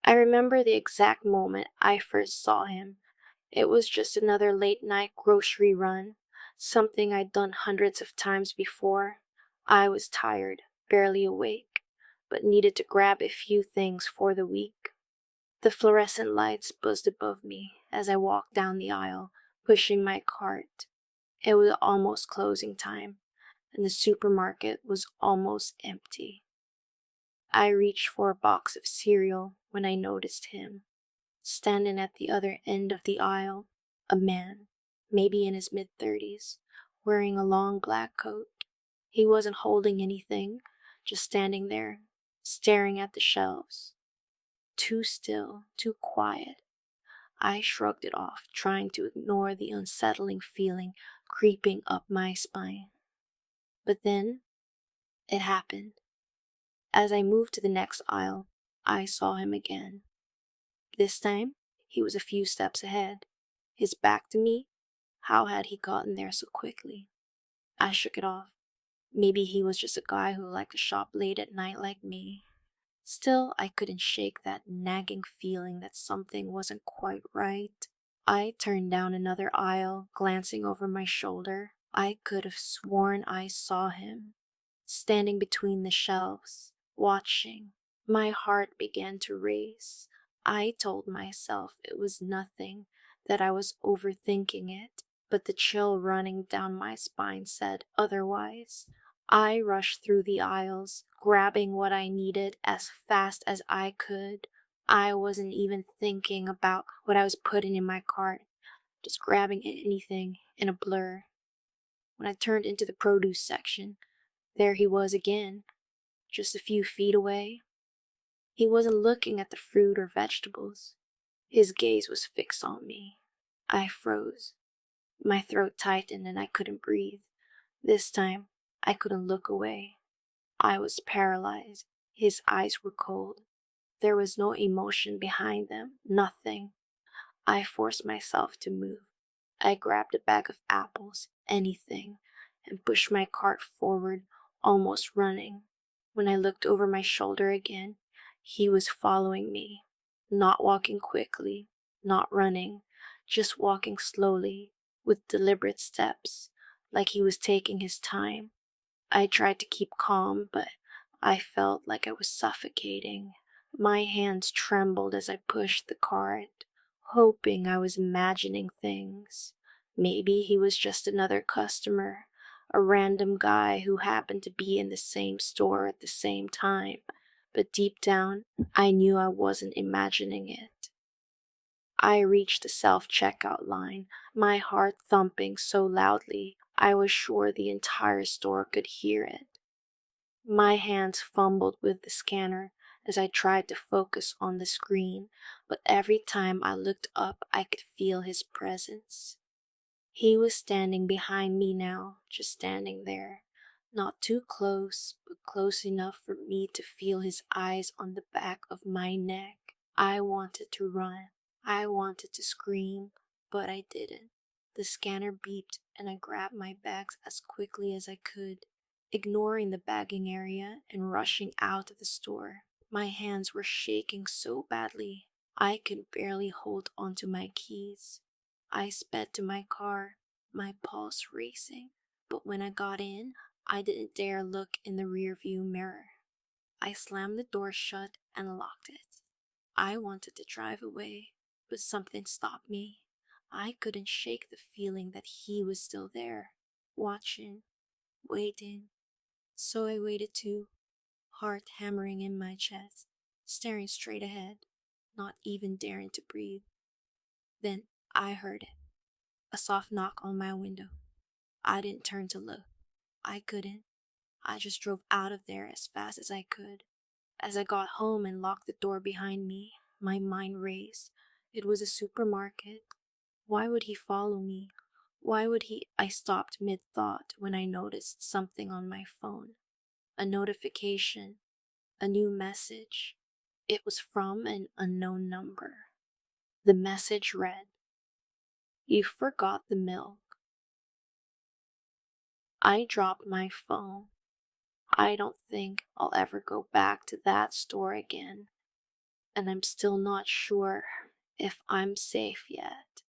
I remember the exact moment I first saw him. It was just another late night grocery run, something I'd done hundreds of times before. I was tired, barely awake, but needed to grab a few things for the week. The fluorescent lights buzzed above me as I walked down the aisle, pushing my cart. It was almost closing time, and the supermarket was almost empty. I reached for a box of cereal when I noticed him, standing at the other end of the aisle, a man, maybe in his mid-30s, wearing a long black coat. He wasn't holding anything, just standing there, staring at the shelves. Too still, too quiet. I shrugged it off, trying to ignore the unsettling feeling creeping up my spine. But then, it happened. As I moved to the next aisle, I saw him again. This time, he was a few steps ahead, his back to me. How had he gotten there so quickly? I shook it off. Maybe he was just a guy who liked to shop late at night like me. Still, I couldn't shake that nagging feeling that something wasn't quite right. I turned down another aisle, glancing over my shoulder. I could have sworn I saw him, standing between the shelves, watching. My heart began to race. I told myself it was nothing, that I was overthinking it, but the chill running down my spine said otherwise. I rushed through the aisles, grabbing what I needed as fast as I could. I wasn't even thinking about what I was putting in my cart, just grabbing anything in a blur. When I turned into the produce section, there he was again, just a few feet away. He wasn't looking at the fruit or vegetables. His gaze was fixed on me. I froze. My throat tightened and I couldn't breathe. This time, I couldn't look away. I was paralyzed. His eyes were cold. There was no emotion behind them, nothing. I forced myself to move. I grabbed a bag of apples, anything, and pushed my cart forward, almost running. When I looked over my shoulder again, he was following me, not walking quickly, not running, just walking slowly, with deliberate steps, like he was taking his time. I tried to keep calm, but I felt like I was suffocating. My hands trembled as I pushed the cart, hoping I was imagining things. Maybe he was just another customer, a random guy who happened to be in the same store at the same time. But deep down, I knew I wasn't imagining it. I reached the self-checkout line, my heart thumping so loudly I was sure the entire store could hear it. My hands fumbled with the scanner as I tried to focus on the screen, but every time I looked up, I could feel his presence. He was standing behind me now, just standing there. Not too close, but close enough for me to feel his eyes on the back of my neck. I wanted to run. I wanted to scream, but I didn't. The scanner beeped and I grabbed my bags as quickly as I could, ignoring the bagging area and rushing out of the store. My hands were shaking so badly, I could barely hold onto my keys. I sped to my car, my pulse racing, but when I got in, I didn't dare look in the rearview mirror. I slammed the door shut and locked it. I wanted to drive away, but something stopped me. I couldn't shake the feeling that he was still there, watching, waiting. So I waited too, heart hammering in my chest, staring straight ahead, not even daring to breathe. Then I heard it, a soft knock on my window. I didn't turn to look. I couldn't. I just drove out of there as fast as I could. As I got home and locked the door behind me, my mind raced. It was a supermarket. Why would he follow me? Why would he? I stopped mid-thought when I noticed something on my phone. A notification. A new message. It was from an unknown number. The message read, "You forgot the milk." I dropped my phone. I don't think I'll ever go back to that store again. and I'm still not sure if I'm safe yet.